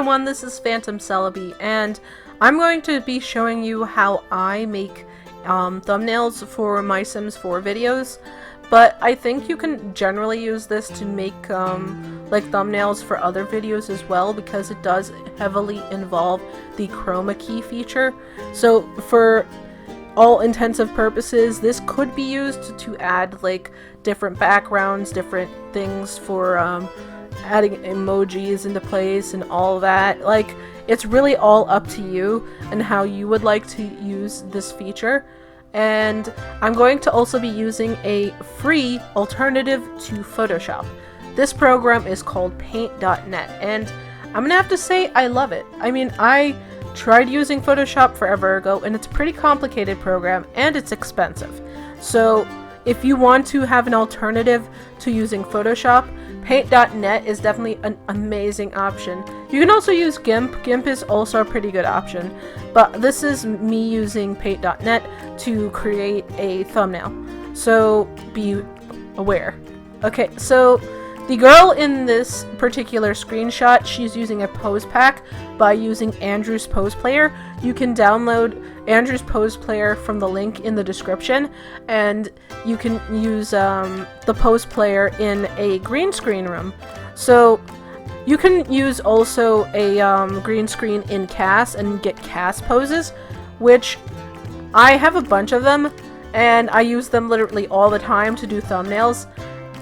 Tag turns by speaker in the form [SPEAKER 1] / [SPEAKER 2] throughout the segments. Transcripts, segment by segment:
[SPEAKER 1] everyone, this is Phantom Celebi, and I'm going to be showing you how I make thumbnails for my Sims 4 videos, but I think you can generally use this to make like thumbnails for other videos as well, because it does heavily involve the Chromakey feature. So for all intensive purposes, this could be used to add like different backgrounds, different things for adding emojis into place and all that. Like, it's really all up to you and how you would like to use this feature. And I'm going to also be using a free alternative to Photoshop. This program is called Paint.net, and I'm gonna have to say I love it. I mean, I tried using Photoshop forever ago, and it's a pretty complicated program, and it's expensive. So if you want to have an alternative to using Photoshop, Paint.net is definitely an amazing option. You can also use GIMP. GIMP is also a pretty good option, but this is me using Paint.net to create a thumbnail, so be aware. Okay, so the girl in this particular screenshot, she's using a pose pack by using Andrew's Pose Player. You can download Andrew's Pose Player from the link in the description, and you can use the Pose Player in a green screen room. So you can use also a green screen in CAS and get CAS poses, which I have a bunch of them, and I use them literally all the time to do thumbnails.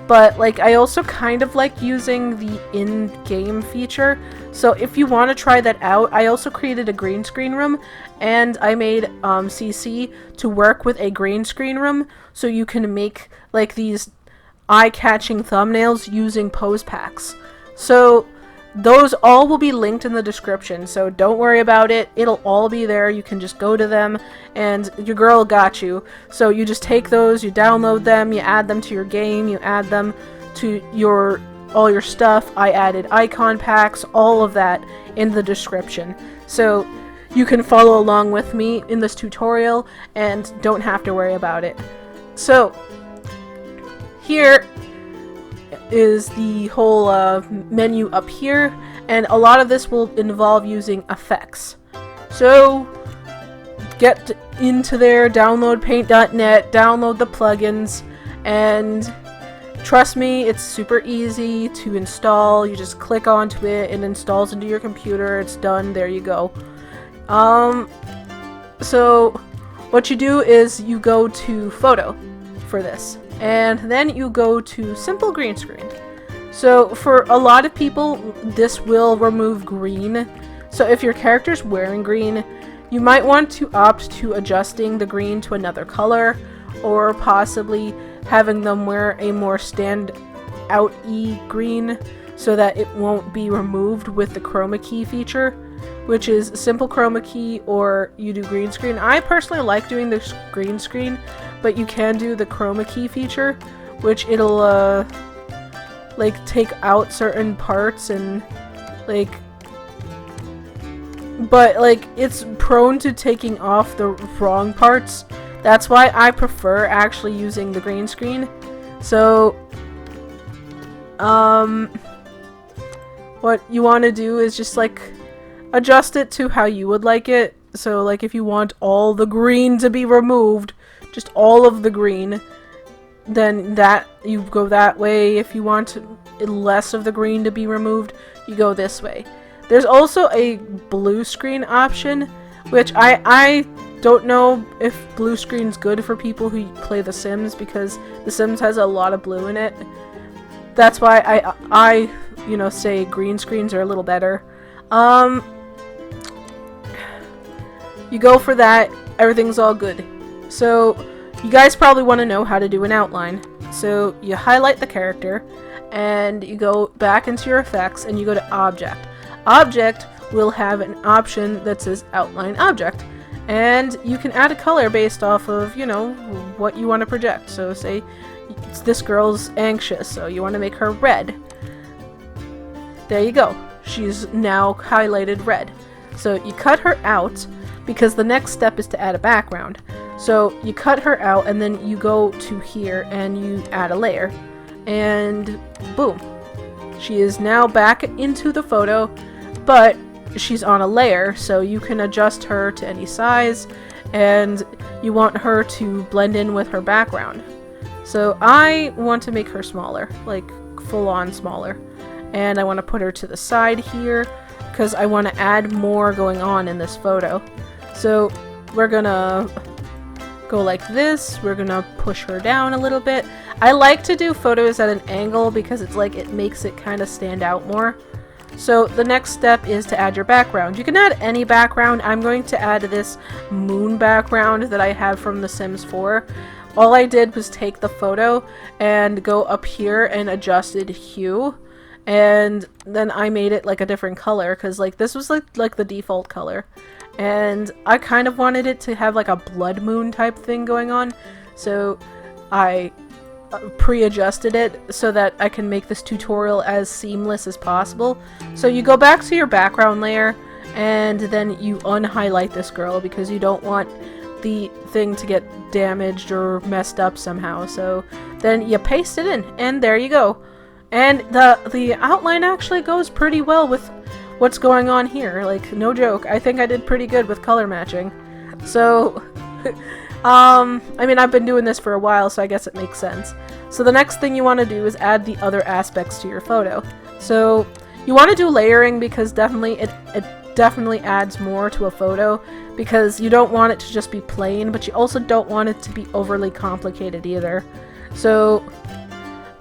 [SPEAKER 1] But like, I also kind of like using the in-game feature. So if you want to try that out, I also created a green screen room, and I made CC to work with a green screen room, so you can make like these eye-catching thumbnails using pose packs. So those all will be linked in the description, so don't worry about it. It'll all be there. You can just go to them, and your girl got you. So you just take those, you download them, you add them to your game, you add them to all your stuff. I added icon packs, all of that in the description. So you can follow along with me in this tutorial and don't have to worry about it. So here is the whole menu up here, and a lot of this will involve using effects. So get into there, download Paint.net, download the plugins, and trust me, it's super easy to install. You just click onto it, it installs into your computer, it's done, there you go. So what you do is you go to Photo for this, and then you go to Simple Green Screen. So for a lot of people, this will remove green. So if your character's wearing green, you might want to opt to adjusting the green to another color, or possibly having them wear a more stand-out-y green so that it won't be removed with the Chromakey feature, which is Simple Chromakey, or you do green screen. I personally like doing the green screen, but you can do the Chromakey feature, which it'll like take out certain parts and like, but like it's prone to taking off the wrong parts. That's why I prefer actually using the green screen. So what you want to do is just like adjust it to how you would like it. So like, if you want all the green to be removed, just all of the green, then that you go that way. If you want less of the green to be removed, you go this way. There's also a blue screen option, which I don't know if blue screen's good for people who play The Sims, because The Sims has a lot of blue in it. That's why I you know, say green screens are a little better. You go for that, everything's all good. So you guys probably want to know how to do an outline. So you highlight the character, and you go back into your effects, and you go to Object. Object will have an option that says Outline Object, and you can add a color based off of, you know, what you want to project. So say this girl's anxious, so you want to make her red. There you go. She's now highlighted red. So you cut her out, because the next step is to add a background. So you cut her out, and then you go to here and you add a layer, and boom, she is now back into the photo, but she's on a layer, so you can adjust her to any size, and you want her to blend in with her background. So I want to make her smaller, like full-on smaller. And I want to put her to the side here because I want to add more going on in this photo. So we're gonna go like this. We're gonna push her down a little bit. I like to do photos at an angle because it's like it makes it kind of stand out more. So the next step is to add your background. You can add any background. I'm going to add this moon background that I have from The Sims 4. All I did was take the photo and go up here and adjusted hue, and then I made it like a different color because like this was like the default color, and I kind of wanted it to have like a blood moon type thing going on, so I pre-adjusted it so that I can make this tutorial as seamless as possible. So you go back to your background layer and then you unhighlight this girl because you don't want the thing to get damaged or messed up somehow. So then you paste it in and there you go. And the outline actually goes pretty well with what's going on here. Like, no joke. I think I did pretty good with color matching. So I mean, I've been doing this for a while, so I guess it makes sense. So the next thing you want to do is add the other aspects to your photo. So you want to do layering because definitely it definitely adds more to a photo, because you don't want it to just be plain, but you also don't want it to be overly complicated either. So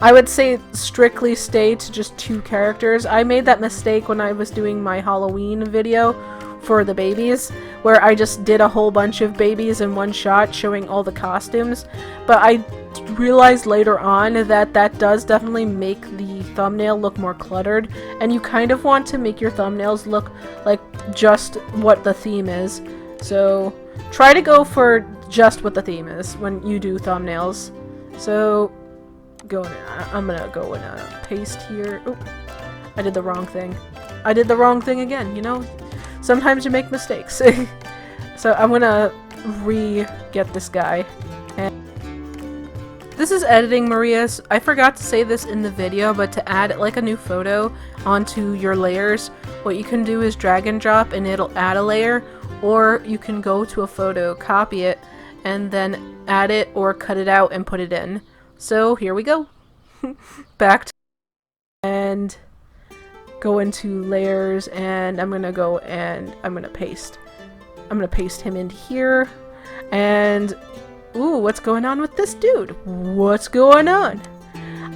[SPEAKER 1] I would say strictly stay to just 2 characters. I made that mistake when I was doing my Halloween video for the babies, where I just did a whole bunch of babies in one shot showing all the costumes, but I realized later on that that does definitely make the thumbnail look more cluttered, and you kind of want to make your thumbnails look like just what the theme is. So try to go for just what the theme is when you do thumbnails. So I'm gonna go and paste here. Oh, I did the wrong thing. I did the wrong thing again, you know? Sometimes you make mistakes. So I'm gonna re-get this guy. And this is editing, Maria. I forgot to say this in the video, but to add like a new photo onto your layers, what you can do is drag and drop and it'll add a layer, or you can go to a photo, copy it, and then add it or cut it out and put it in. So here we go. Back to and go into layers, and I'm gonna go and I'm gonna paste him in here. And ooh, what's going on with this dude? What's going on?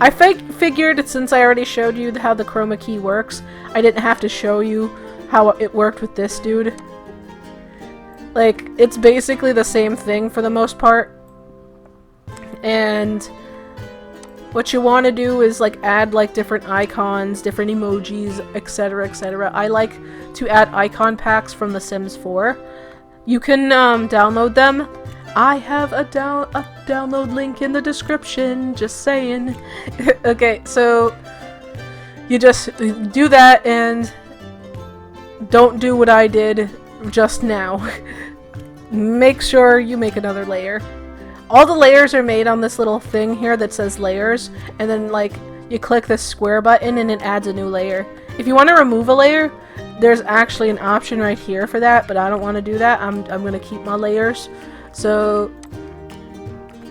[SPEAKER 1] I figured since I already showed you how the Chromakey works, I didn't have to show you how it worked with this dude. Like, it's basically the same thing for the most part. And what you want to do is like add like different icons, different emojis, etc, etc. I like to add icon packs from The Sims 4. You can download them. I have a download link in the description, just saying. Okay, so you just do that and don't do what I did just now. Make sure you make another layer. All the layers are made on this little thing here that says layers, and then like you click this square button and it adds a new layer. If you want to remove a layer, there's actually an option right here for that, but I don't want to do that. I'm going to keep my layers. So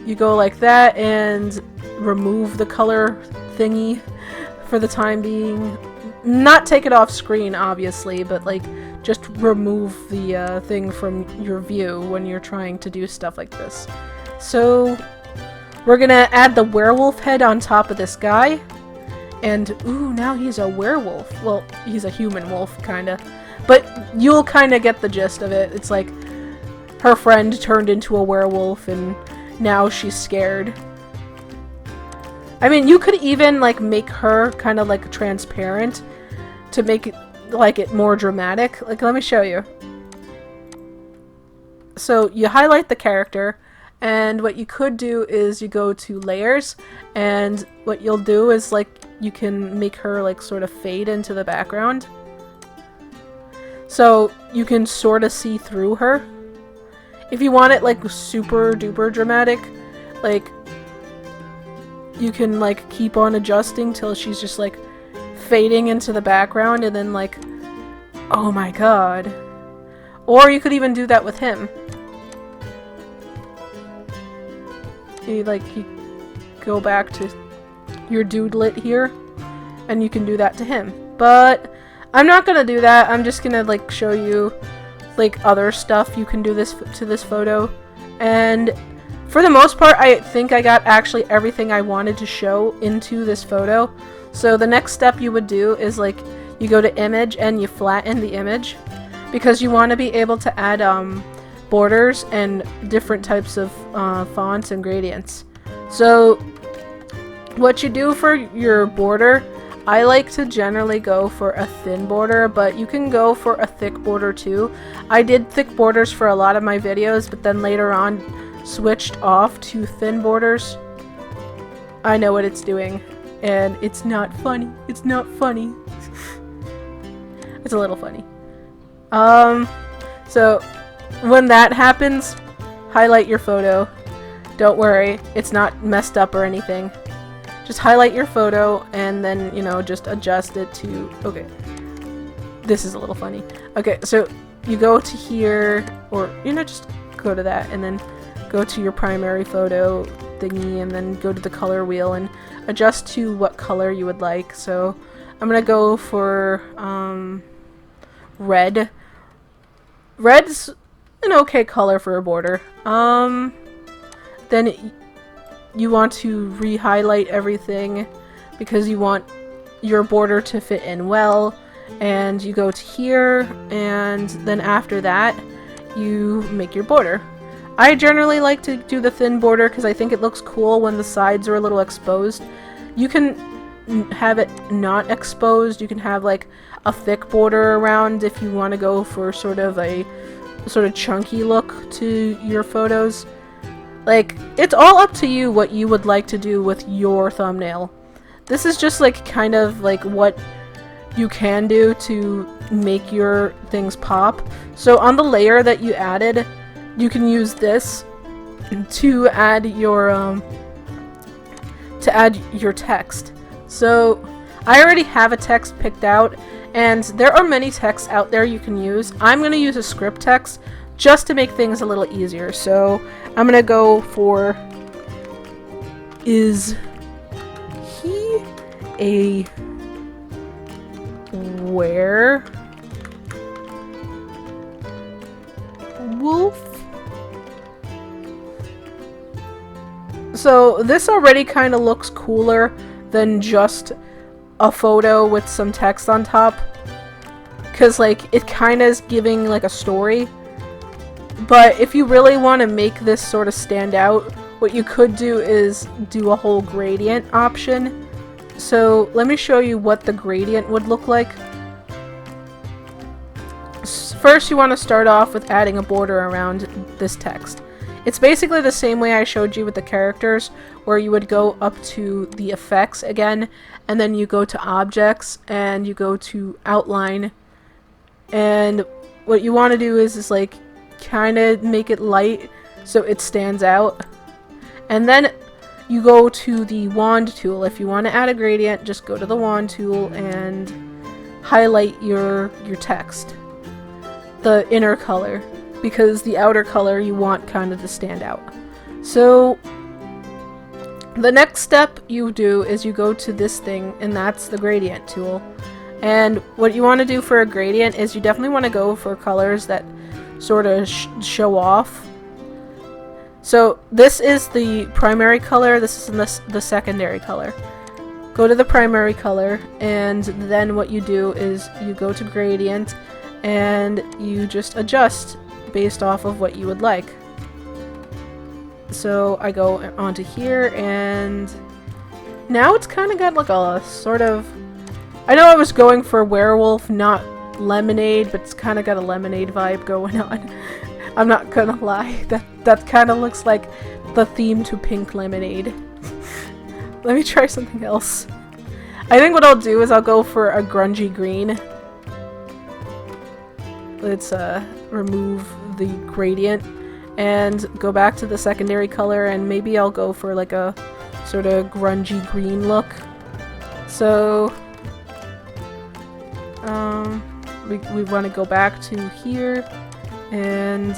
[SPEAKER 1] you go like that and remove the color thingy for the time being. Not take it off screen, obviously, but like just remove the thing from your view when you're trying to do stuff like this. So we're gonna add the werewolf head on top of this guy. And ooh, now he's a werewolf. Well, he's a human wolf, kinda. But you'll kinda get the gist of it. It's like her friend turned into a werewolf and now she's scared. I mean, you could even like make her kind of like transparent to make it like it more dramatic. Like, let me show you. So you highlight the character, and what you could do is you go to layers, and what you'll do is like you can make her like sort of fade into the background. So you can sort of see through her. If you want it like super duper dramatic, like you can like keep on adjusting till she's just like fading into the background, and then like Oh my god. Or you could even do that with him. You go back to your doodlet here, and you can do that to him. But I'm not gonna do that. I'm just gonna like show you like other stuff you can do to this photo. And for the most part, I think I got actually everything I wanted to show into this photo. So the next step you would do is like you go to image and you flatten the image, because you want to be able to add borders and different types of fonts and gradients. So what you do for your border, I like to generally go for a thin border, but you can go for a thick border too. I did thick borders for a lot of my videos, but then later on switched off to thin borders. I know what it's doing, and it's not funny. It's not funny. It's a little funny. So when that happens, highlight your photo. Don't worry, it's not messed up or anything. Just highlight your photo and then, you know, just adjust it to, okay, this is a little funny. Okay, so you go to here, or, you know, just go to that and then go to your primary photo thingy and then go to the color wheel and adjust to what color you would like. So I'm gonna go for red. Red's an okay color for a border. Then you want to re-highlight everything because you want your border to fit in well, and you go to here, and then after that you make your border. I generally like to do the thin border because I think it looks cool when the sides are a little exposed. You can have it not exposed. You can have like a thick border around if you want to go for sort of a chunky look to your photos. Like, it's all up to you what you would like to do with your thumbnail. This is just like kind of like what you can do to make your things pop. So on the layer that you added, you can use this to add your text. So I already have a text picked out, and there are many texts out there you can use. I'm going to use a script text just to make things a little easier. So I'm going to go for, is he a werewolf? So this already kind of looks cooler than just a photo with some text on top, because like it kind of is giving like a story. But if you really want to make this sort of stand out, what you could do is do a whole gradient option. So let me show you what the gradient would look like. First, you want to start off with adding a border around this text. It's basically the same way I showed you with the characters, where you would go up to the effects again, and then you go to objects, and you go to outline, and what you want to do is like kind of make it light so it stands out. And then you go to the wand tool. If you want to add a gradient, just go to the wand tool and highlight your text, the inner color, because the outer color you want kind of to stand out. So the next step you do is you go to this thing, and that's the gradient tool. And what you want to do for a gradient is you definitely want to go for colors that sort of show off. So this is the primary color, this is the secondary color. Go to the primary color, and then what you do is you go to gradient and you just adjust based off of what you would like. So I go onto here, and now it's kind of got like a sort of, I know I was going for werewolf, not lemonade, but it's kind of got a lemonade vibe going on. I'm not gonna lie, that kind of looks like the theme to Pink Lemonade. Let me try something else. I think what I'll do is I'll go for a grungy green. Let's remove the gradient and go back to the secondary color, and maybe I'll go for like a sort of grungy green look. So let we want to go back to here, and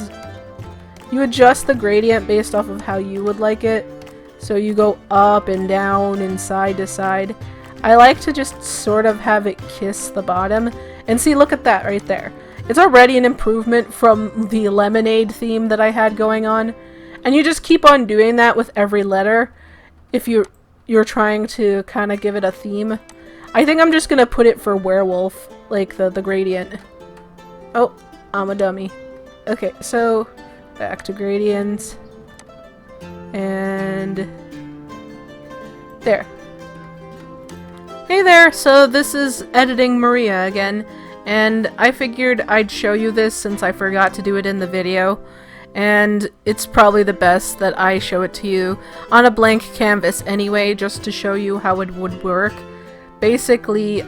[SPEAKER 1] you adjust the gradient based off of how you would like it. So you go up and down and side to side. I like to just sort of have it kiss the bottom. And see, look at that right there. It's already an improvement from the lemonade theme that I had going on. And you just keep on doing that with every letter if you're trying to kind of give it a theme. I think I'm just going to put it for werewolf, like the gradient. Oh, I'm a dummy. Okay, so back to gradients. And there. Hey there, so this is Editing Maria again, and I figured I'd show you this since I forgot to do it in the video, and it's probably the best that I show it to you on a blank canvas anyway, just to show you how it would work. Basically, a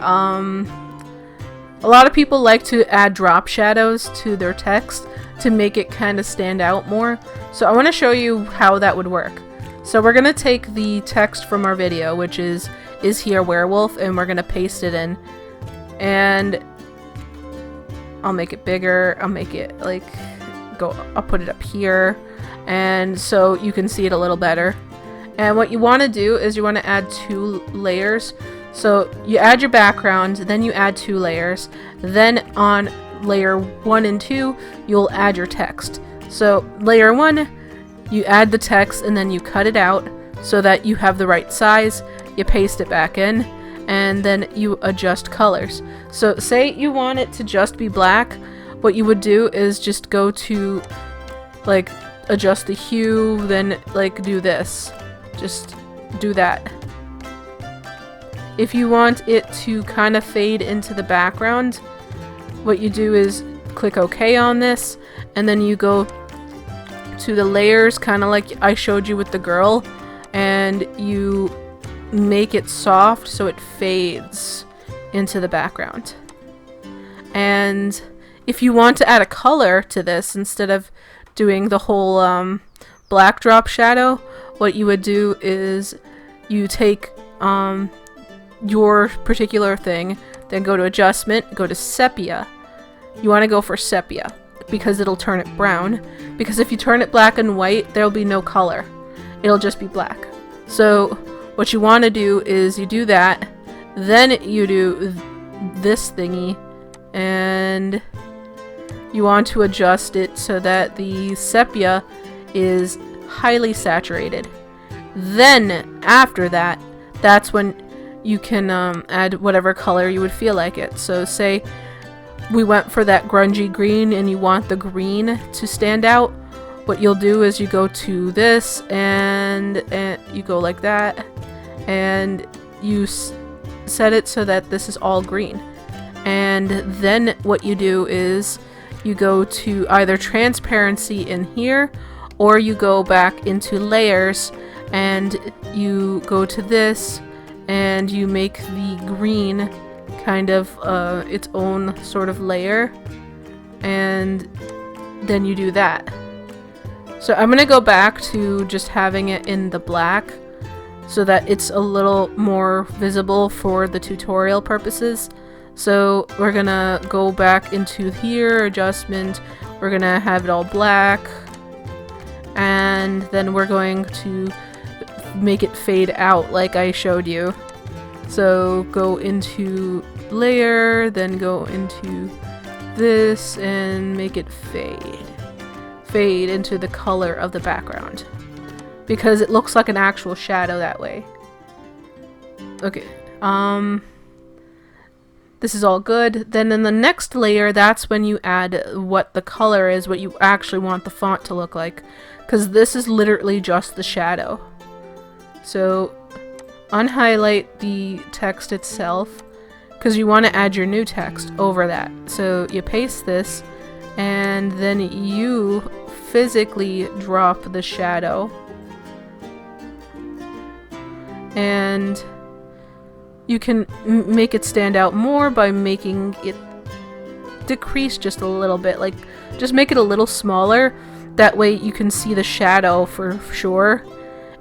[SPEAKER 1] lot of people like to add drop shadows to their text to make it kind of stand out more, so I want to show you how that would work. So we're going to take the text from our video, which is here werewolf, and we're going to paste it in. And I'll make it bigger. I'll make it like I'll put it up here, and so you can see it a little better. And what you want to do is you want to add 2 layers. So you add your background, then you add 2 layers. Then on layer 1 and 2, you'll add your text. So layer 1, you add the text and then you cut it out so that you have the right size. You paste it back in, and then you adjust colors. So say you want it to just be black, what you would do is just go to like adjust the hue, then like do this. Just do that. If you want it to kind of fade into the background, what you do is click OK on this, and then you go to the layers, kind of like I showed you with the girl, and you make it soft so it fades into the background. And if you want to add a color to this instead of doing the whole black drop shadow, what you would do is you take your particular thing, then go to adjustment, go to sepia. You want to go for sepia because it'll turn it brown, because if you turn it black and white, there'll be no color. It'll just be black. So what you want to do is you do that, then you do this thingy, and you want to adjust it so that the sepia is highly saturated. Then after that, that's when you can add whatever color you would feel like it. So say we went for that grungy green and you want the green to stand out, what you'll do is you go to this and you go like that, and you set it so that this is all green. And then what you do is you go to either transparency in here, or you go back into layers and you go to this and you make the green kind of its own sort of layer, and then you do that. So I'm gonna go back to just having it in the black so that it's a little more visible for the tutorial purposes. So we're gonna go back into here, adjustment, we're gonna have it all black, and then we're going to make it fade out like I showed you. So go into layer, then go into this and make it fade into the color of the background, because it looks like an actual shadow that way. Okay, this is all good. Then in the next layer, that's when you add what the color is, what you actually want the font to look like, because this is literally just the shadow. So unhighlight the text itself, because you want to add your new text over that. So you paste this, and then you physically drop the shadow, and you can make it stand out more by making it decrease just a little bit, like just make it a little smaller, that way you can see the shadow for sure,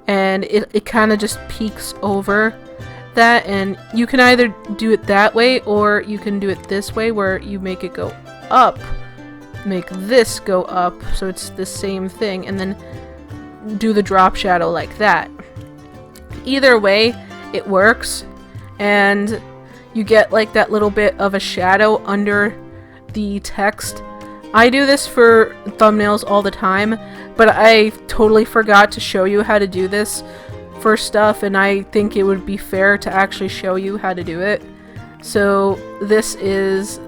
[SPEAKER 1] and it kind of just peeks over that, and you can either do it that way or you can do it this way where you make it go up, make this go up so it's the same thing, and then do the drop shadow like that. Either way it works, and you get like that little bit of a shadow under the text. I do this for thumbnails all the time, but I totally forgot to show you how to do this for stuff, and I think it would be fair to actually show you how to do it. So this is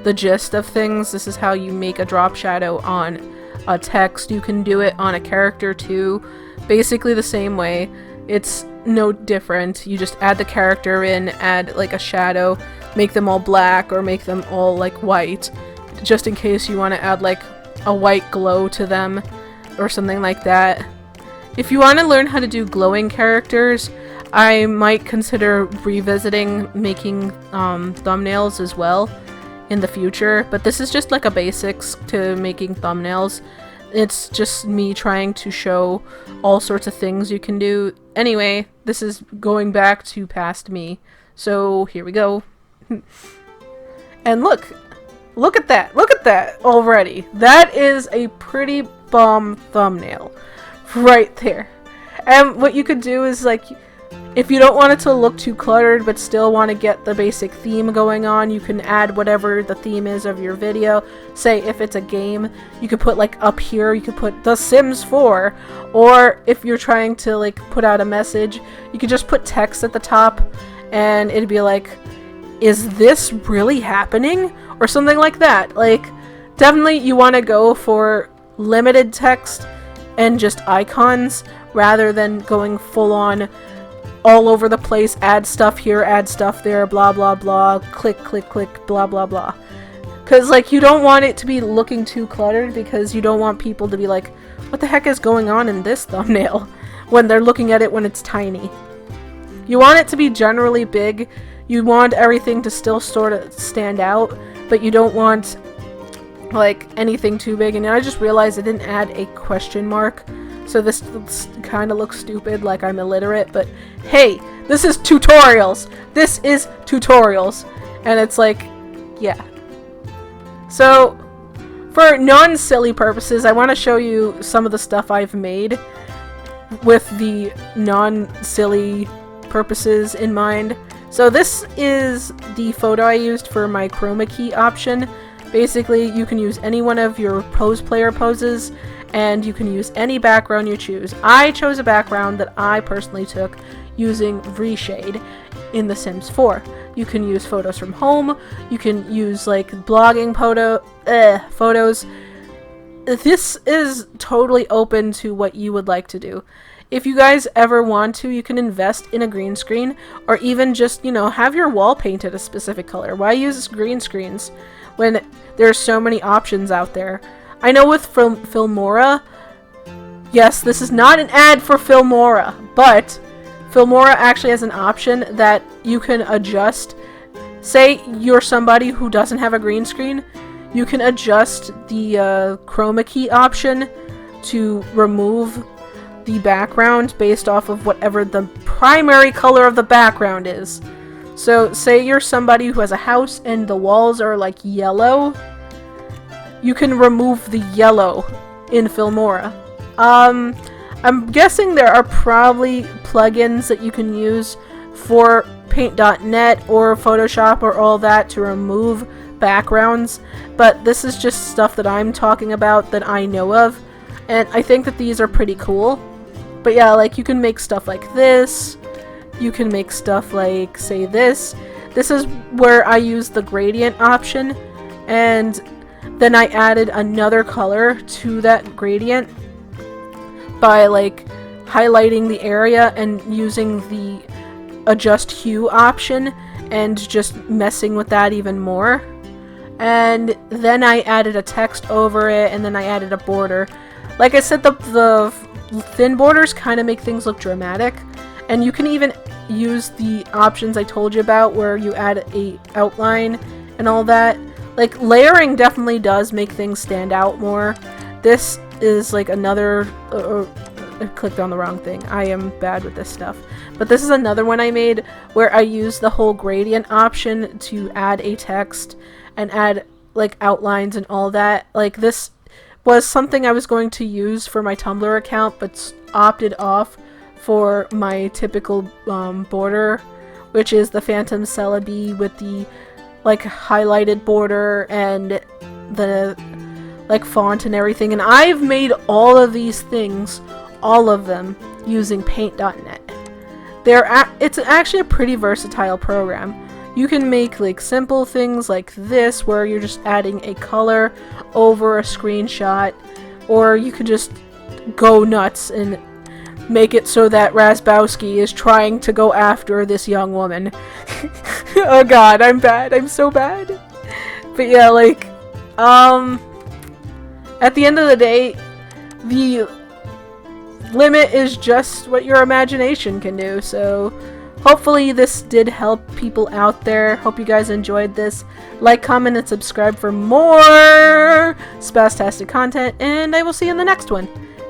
[SPEAKER 1] the gist of things. This is how you make a drop shadow on a text. You can do it on a character too, basically the same way. It's no different. You just add the character in, add like a shadow, make them all black or make them all like white, just in case you want to add like a white glow to them or something like that. If you want to learn how to do glowing characters, I might consider revisiting making thumbnails as well in the future, but this is just like a basics to making thumbnails. It's just me trying to show all sorts of things you can do. Anyway, this is going back to past me, so here we go. And look at that already. That is a pretty bomb thumbnail right there. And what you could do is, like, if you don't want it to look too cluttered but still want to get the basic theme going on, you can add whatever the theme is of your video. Say if it's a game, you could put like up here, you could put The Sims 4, or if you're trying to like put out a message, you could just put text at the top and it'd be like, is this really happening? Or something like that. Like, definitely you want to go for limited text and just icons rather than going full on all over the place, add stuff here, add stuff there, blah blah blah, click click click, blah blah blah. Because like you don't want it to be looking too cluttered, because you don't want people to be like, what the heck is going on in this thumbnail, when they're looking at it when it's tiny. You want it to be generally big. You want everything to still sort of stand out, but you don't want like anything too big. And I just realized I didn't add a question mark, so this kind of looks stupid, like I'm illiterate, but hey, this is tutorials! This is tutorials! And it's like, yeah. So, for non-silly purposes, I want to show you some of the stuff I've made with the non-silly purposes in mind. So this is the photo I used for my Chromakey option. Basically, you can use any one of your pose player poses, and you can use any background you choose. I chose a background that I personally took using Reshade in The Sims 4. You can use photos from home, you can use like blogging photos. This is totally open to what you would like to do. If you guys ever want to, you can invest in a green screen, or even just, you know, have your wall painted a specific color. Why use green screens when there are so many options out there? I know with Filmora, yes, this is not an ad for Filmora, but Filmora actually has an option that you can adjust. Say you're somebody who doesn't have a green screen, you can adjust the Chromakey option to remove the background based off of whatever the primary color of the background is. So say you're somebody who has a house and the walls are like yellow, you can remove the yellow in Filmora. I'm guessing there are probably plugins that you can use for Paint.net or Photoshop or all that to remove backgrounds, but this is just stuff that I'm talking about that I know of, and I think that these are pretty cool. But yeah, like you can make stuff like this, you can make stuff like, say, this. This is where I use the gradient option, and then I added another color to that gradient by like highlighting the area and using the adjust hue option and just messing with that even more. And then I added a text over it, and then I added a border. Like I said, the thin borders kind of make things look dramatic, and you can even use the options I told you about where you add a outline and all that. Like, layering definitely does make things stand out more. This is like another clicked on the wrong thing. I am bad with this stuff. But this is another one I made where I used the whole gradient option to add a text and add like outlines and all that. Like this was something I was going to use for my Tumblr account, but opted off for my typical border, which is the Phantom Celebi with the like highlighted border and the like font and everything. And I've made all of these things, all of them, using paint.net. It's actually a pretty versatile program. You can make like simple things like this where you're just adding a color over a screenshot, or you could just go nuts and make it so that Razbowski is trying to go after this young woman. Oh god, I'm bad. I'm so bad. But yeah, like, at the end of the day, the limit is just what your imagination can do, so hopefully this did help people out there. Hope you guys enjoyed this. Like, comment, and subscribe for more spastastic content, and I will see you in the next one.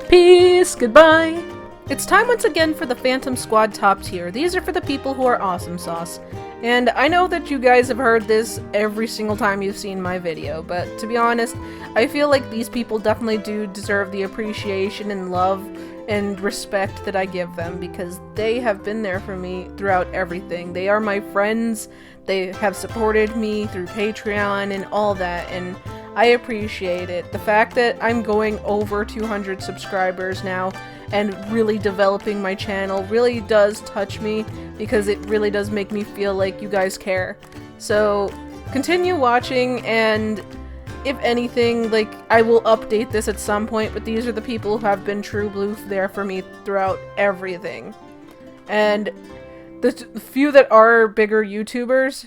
[SPEAKER 1] Peace, goodbye! It's time once again for the Phantom Squad top tier. These are for the people who are awesome sauce. And I know that you guys have heard this every single time you've seen my video, but to be honest, I feel like these people definitely do deserve the appreciation and love and respect that I give them, because they have been there for me throughout everything. They are my friends, they have supported me through Patreon and all that, and I appreciate it. The fact that I'm going over 200 subscribers now and really developing my channel really does touch me, because it really does make me feel like you guys care. So continue watching, and if anything, like, I will update this at some point, but these are the people who have been true blue there for me throughout everything. And the few that are bigger YouTubers,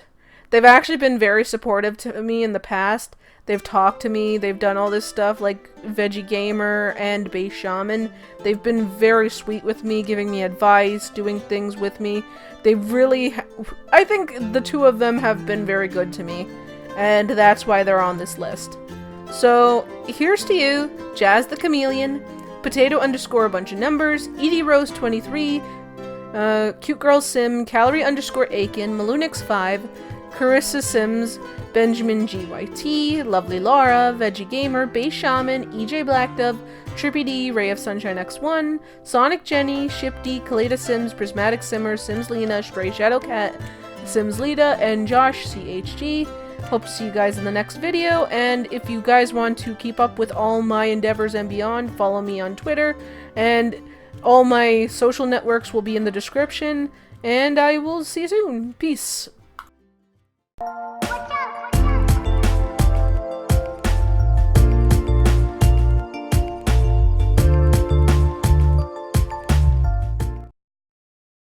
[SPEAKER 1] they've actually been very supportive to me in the past. They've talked to me, they've done all this stuff, like Veggie Gamer and Base Shaman. They've been very sweet with me, giving me advice, doing things with me. They really, I think the two of them have been very good to me, and that's why they're on this list. So, here's to you, Jazz the Chameleon, Potato _ a bunch of numbers, Edie Rose 23, Cute Girl Sim, Calorie _ Aiken, Malunix5, Carissa Sims, Benjamin GYT, Lovely Laura, Veggie Gamer, Base Shaman, EJ Blackdove, Trippy D, Ray of Sunshine X1, Sonic Jenny, Ship D, Kaleda Sims, Prismatic Simmer, Sims Lena, Stray Shadow Cat, Sims Lita, and Josh CHG. Hope to see you guys in the next video, and if you guys want to keep up with all my endeavors and beyond, follow me on Twitter, and all my social networks will be in the description, and I will see you soon. Peace.